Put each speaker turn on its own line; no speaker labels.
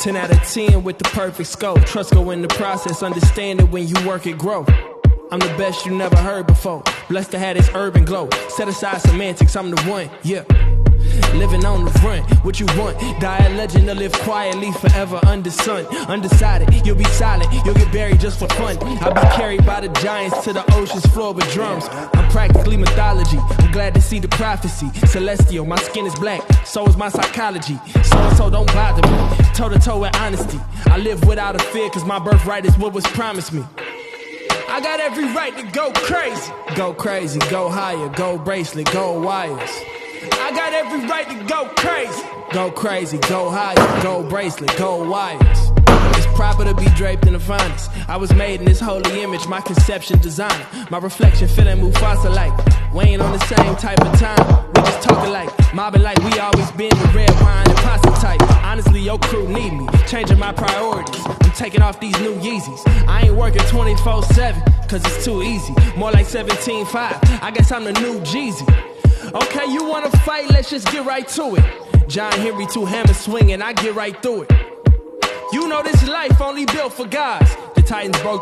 10 out of 10 with the perfect scope. Trust go in the process, understand it when you work it grow. I'm the best you never heard before. Blessed to have this urban glow. Set aside semantics, I'm the one, yeah. Living on the run, what you want? Die a legend or live quietly forever under sun. Undecided, you'll be silent, you'll get buried just for fun. I'll be carried by the giants to the ocean's floor with drums. I'm practically mythology, I'm glad to see the prophecy. Celestial, my skin is black, so is my psychology. So don't bother me, toe to toe with honesty. I live without a fear cause my birthright is what was promised me. I got every right to go crazy. Go crazy, go higher, gold bracelet, gold wires. I got every right to go crazy. Go crazy, go higher, gold bracelet, gold wires. It's proper to be draped in the finest. I was made in this holy image, my conception designer. My reflection feeling Mufasa-like. We ain't on the same type of time. We just talking like, mobbing like we always been the red wine and pasta type. Honestly, your crew need me, changing my priorities. I'm taking off these new Yeezys. I ain't working 24/7, cause it's too easy. More like 17/5, I guess I'm the new Jeezy. Okay, you wanna fight, let's just get right to it. John Henry, 2 hammers swinging, I get right through it. You know this life only built for guys. The Titans broke